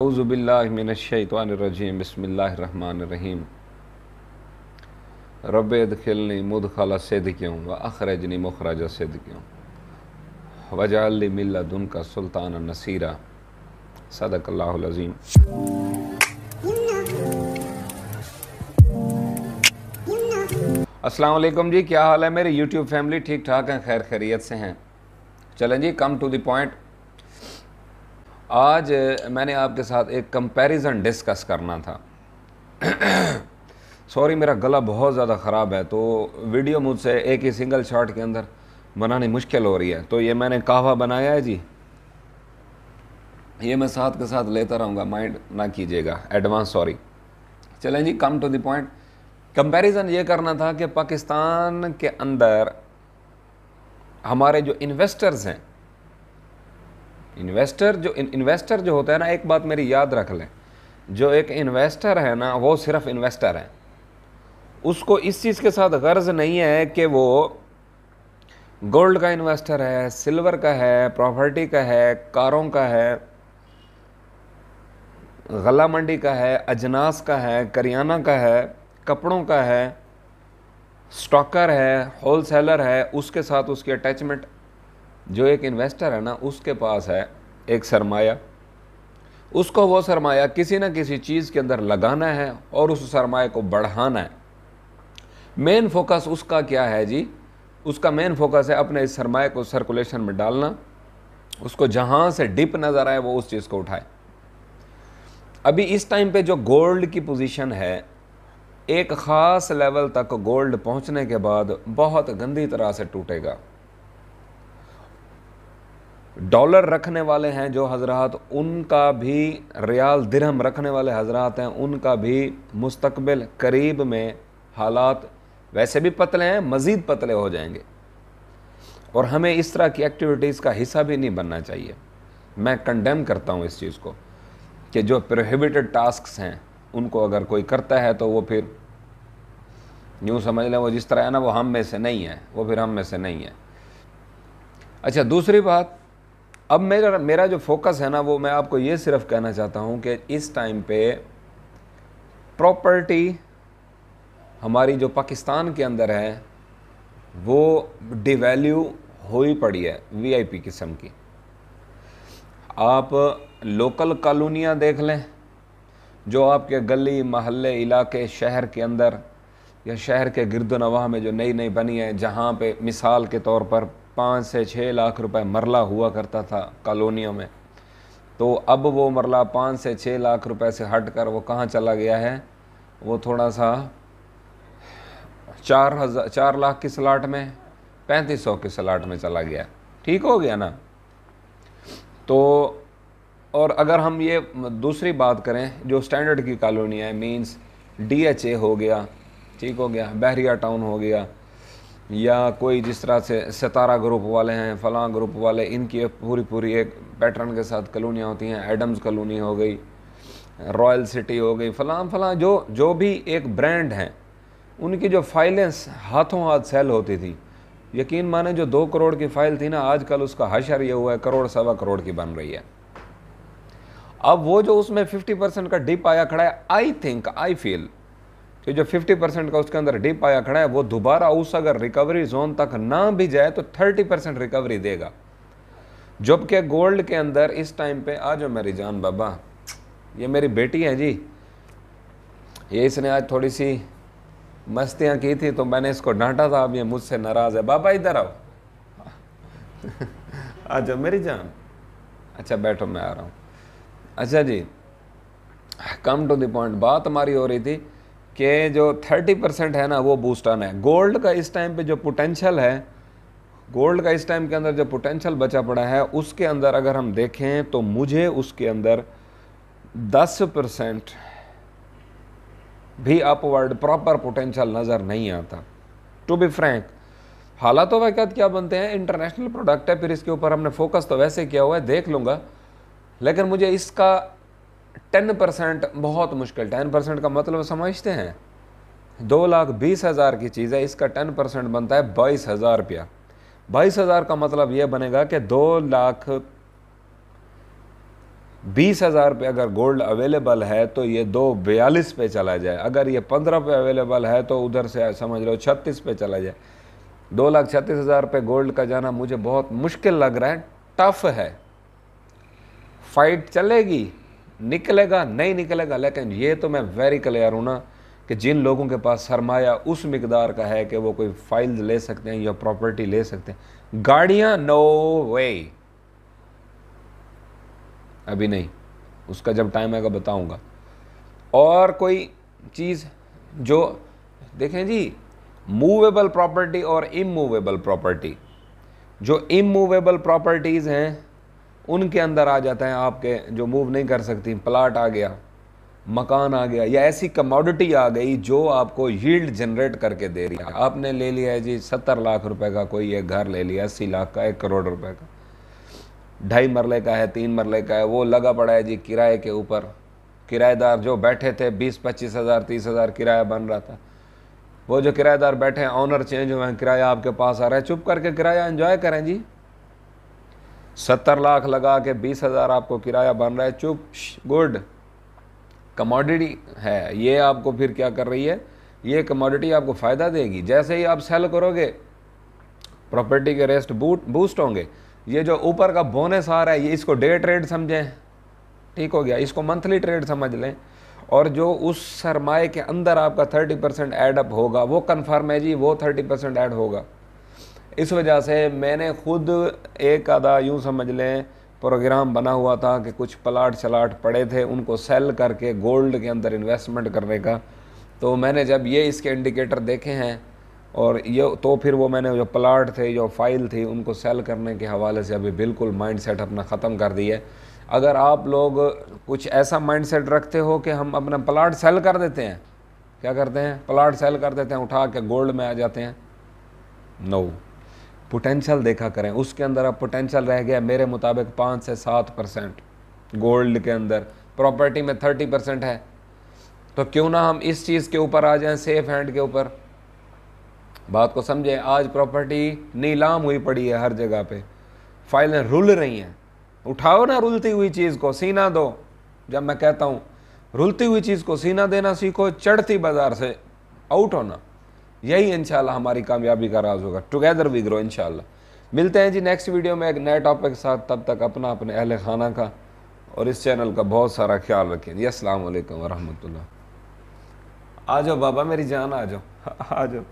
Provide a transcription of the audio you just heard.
अऊज़ु बिल्लाहि मिनश्शैतानिर्रजीम बिस्मिल्लाहिर्रहमानिर्रहीम रब्बि अदखिलनी मुदखला सिद्क़िन व अख़रिजनी मुख़रज सिद्क़िन वजअल ली मिन लदुनका सुल्तानन नसीरा। सदक़ल्लाहुल अज़ीम। अस्सलाम वालेकुम जी, क्या हाल है मेरी यूट्यूब फैमिली? ठीक ठाक हैं, खैर खैरियत से हैं। चलें जी, कम टू द पॉइंट। आज मैंने आपके साथ एक कंपैरिजन डिस्कस करना था। सॉरी, मेरा गला बहुत ज़्यादा ख़राब है, तो वीडियो मुझसे एक ही सिंगल शॉट के अंदर बनानी मुश्किल हो रही है। तो ये मैंने कहवा बनाया है जी, ये मैं साथ के साथ लेता रहूँगा, माइंड ना कीजिएगा, एडवांस सॉरी। चलें जी, come to the point. Comparison ये करना था कि पाकिस्तान के अंदर हमारे जो इन्वेस्टर्स हैं, इन्वेस्टर जो होता है ना, एक बात मेरी याद रख लें, जो एक इन्वेस्टर है ना, वो सिर्फ इन्वेस्टर है। उसको इस चीज़ के साथ गर्ज नहीं है कि वो गोल्ड का इन्वेस्टर है, सिल्वर का है, प्रॉपर्टी का है, कारों का है, गला मंडी का है, अजनास का है, करियाना का है, कपड़ों का है, स्टॉकर है, होलसेलर है। उसके साथ उसकी अटैचमेंट, जो एक इन्वेस्टर है ना, उसके पास है एक सरमाया। उसको वो सरमाया किसी न किसी चीज़ के अंदर लगाना है और उस सरमाए को बढ़ाना है। मेन फोकस उसका क्या है जी? उसका मेन फोकस है अपने इस सरमाए को सर्कुलेशन में डालना। उसको जहाँ से डिप नज़र आए वो उस चीज़ को उठाए। अभी इस टाइम पे जो गोल्ड की पोजीशन है, एक ख़ास लेवल तक गोल्ड पहुँचने के बाद बहुत गंदी तरह से टूटेगा। डॉलर रखने वाले हैं जो हजरात, उनका भी, रियाल दिरहम रखने वाले हजरात हैं, उनका भी मुस्तकबिल करीब में हालात वैसे भी पतले हैं, मज़ीद पतले हो जाएंगे। और हमें इस तरह की एक्टिविटीज़ का हिस्सा भी नहीं बनना चाहिए। मैं कंडेम करता हूँ इस चीज़ को कि जो प्रोहिबिटेड टास्क्स हैं उनको अगर कोई करता है तो वो फिर यूँ समझ लें, वो जिस तरह है ना, वो हम में से नहीं है, वो फिर हम में से नहीं है। अच्छा, दूसरी बात, अब मेरा जो फोकस है ना, वो मैं आपको ये सिर्फ कहना चाहता हूँ कि इस टाइम पे प्रॉपर्टी हमारी जो पाकिस्तान के अंदर है वो डिवैल्यू हुई पड़ी है, वीआईपी किस्म की। आप लोकल कॉलोनियाँ देख लें, जो आपके गली मोहल्ले इलाके शहर के अंदर या शहर के गिरदोनवाह में जो नई नई बनी है, जहाँ पे मिसाल के तौर पर 5 से 6 लाख रुपए मरला हुआ करता था कॉलोनियों में, तो अब वो मरला 5 से 6 लाख रुपए से हट कर वो कहाँ चला गया है? वो थोड़ा सा 4 लाख की स्लाट में, 3500 की स्लाट में चला गया। ठीक हो गया ना? तो और अगर हम ये दूसरी बात करें, जो स्टैंडर्ड की कॉलोनी है, मींस डीएचए हो गया, ठीक हो गया, बहरिया टाउन हो गया, या कोई जिस तरह से सितारा ग्रुप वाले हैं, फलां ग्रुप वाले, इनकी पूरी एक पैटर्न के साथ कॉलोनियाँ होती हैं। एडम्स कॉलोनी हो गई, रॉयल सिटी हो गई, फलां जो भी एक ब्रांड हैं, उनकी जो फाइलें हाथों हाथ सेल होती थी, यकीन माने जो 2 करोड़ की फाइल थी ना, आजकल उसका हशर ये हुआ है करोड़ सवा करोड़ की बन रही है। अब वो जो उसमें 50% का डिप आया खड़ा है, आई फील कि जो 50% का उसके अंदर डिप आया खड़ा है, वो दोबारा उस अगर रिकवरी जोन तक ना भी जाए तो 30% रिकवरी देगा। जबकि गोल्ड के अंदर इस टाइम पे, आ जाओ मेरी जान बाबा, ये मेरी बेटी है जी, ये इसने आज थोड़ी सी मस्तियाँ की थी तो मैंने इसको डांटा था, अब ये मुझसे नाराज़ है। बाबा इधर आओ। आ जाओ मेरी जान। अच्छा बैठो, मैं आ रहा हूँ। अच्छा जी, कम टू द पॉइंट। बात हमारी हो रही थी कि जो 30% है ना, वो बूस्ट ऑन है। गोल्ड का इस टाइम पे जो पोटेंशियल है, गोल्ड का इस टाइम के अंदर जो पोटेंशियल बचा पड़ा है, उसके अंदर अगर हम देखें तो मुझे उसके अंदर 10% भी अपवर्ड प्रॉपर पोटेंशियल नज़र नहीं आता, टू बी फ्रैंक। हालात वाक़यात क्या बनते हैं, इंटरनेशनल प्रोडक्ट है, फिर इसके ऊपर हमने फोकस तो वैसे किया हुआ है, देख लूँगा, लेकिन मुझे इसका 10% बहुत मुश्किल। 10% का मतलब समझते हैं, 2,20,000 की चीज़ है, इसका 10% बनता है 22,000 रुपया। 22,000 का मतलब यह बनेगा कि 20,000 पे अगर गोल्ड अवेलेबल है तो ये 242 पे चला जाए, अगर ये 15 पे अवेलेबल है तो उधर से समझ लो 36 पे चला जाए। 2,36,000 पे गोल्ड का जाना मुझे बहुत मुश्किल लग रहा है, टफ है। फाइट चलेगी, निकलेगा नहीं निकलेगा, लेकिन ये तो मैं वेरी क्लियर हूँ ना कि जिन लोगों के पास सरमाया उस मिकदार का है कि वो कोई फाइल ले सकते हैं या प्रॉपर्टी ले सकते हैं। गाड़ियाँ नो वे, अभी नहीं, उसका जब टाइम आएगा बताऊंगा। और कोई चीज़ जो देखें जी, मूवेबल प्रॉपर्टी और इमूवेबल प्रॉपर्टी, जो इमूवेबल प्रॉपर्टीज़ हैं उनके अंदर आ जाता है आपके जो मूव नहीं कर सकती, प्लाट आ गया, मकान आ गया, या ऐसी कमोडिटी आ गई जो आपको यील्ड जनरेट करके दे रही है। आपने ले लिया है जी 70 लाख रुपए का कोई एक घर ले लिया, 80 लाख का, 1 करोड़ रुपए का, 2.5 मरले का है, 3 मरले का है, वो लगा पड़ा है जी किराए के ऊपर। किराएदार जो बैठे थे 20-25 हज़ार 30 हज़ार किराया बन रहा था, वो जो किराएदार बैठे हैं, ऑनर चेंज हुए हैं, किराया आपके पास आ रहा है, चुप करके किराया एंजॉय करें जी। 70 लाख लगा के 20 हज़ार आपको किराया बन रहा है, चुप, गुड। कमोडिटी है ये, आपको फिर क्या कर रही है, ये कमोडिटी आपको फ़ायदा देगी। जैसे ही आप सेल करोगे प्रॉपर्टी के रेस्ट बूस्ट होंगे। ये जो ऊपर का बोनस आ रहा है, ये इसको डे ट्रेड समझें, ठीक हो गया, इसको मंथली ट्रेड समझ लें। और जो उस सरमाए के अंदर आपका 30% ऐड अप होगा, वो कन्फर्म है जी, वो 30% ऐड होगा। इस वजह से मैंने खुद एक आधा यूँ समझ लें प्रोग्राम बना हुआ था कि कुछ प्लाट शलाट पड़े थे, उनको सेल करके गोल्ड के अंदर इन्वेस्टमेंट करने का। तो मैंने जब ये इसके इंडिकेटर देखे हैं और ये, तो फिर वो मैंने जो प्लाट थे, जो फाइल थी, उनको सेल करने के हवाले से अभी बिल्कुल माइंडसेट अपना ख़त्म कर दिया है। अगर आप लोग कुछ ऐसा माइंडसेट रखते हो कि हम अपना प्लाट सेल कर देते हैं, क्या करते हैं, प्लाट सेल कर देते हैं, उठा के गोल्ड में आ जाते हैं, नो, पोटेंशियल देखा करें। उसके अंदर अब पोटेंशियल रह गया मेरे मुताबिक 5 से 7%, गोल्ड के अंदर, प्रॉपर्टी में 30% है। तो क्यों ना हम इस चीज़ के ऊपर आ जाएं, सेफ हैंड के ऊपर। बात को समझें, आज प्रॉपर्टी नीलाम हुई पड़ी है हर जगह पे, फाइलें रुल रही हैं। उठाओ ना रुलती हुई चीज़ को, सीना दो। जब मैं कहता हूँ रुलती हुई चीज़ को सीना देना सीखो, चढ़ती बाजार से आउट होना, यही इंशाल्लाह हमारी कामयाबी का राज होगा। टुगेदर वी ग्रो इंशाल्लाह। मिलते हैं जी नेक्स्ट वीडियो में एक नए टॉपिक के साथ। तब तक अपना, अपने अहले खाना का और इस चैनल का बहुत सारा ख्याल रखें जी। अस्सलाम वालेकुम वरहमतुल्लाह। आ जाओ बाबा मेरी जान, आ जाओ, आ जाओ।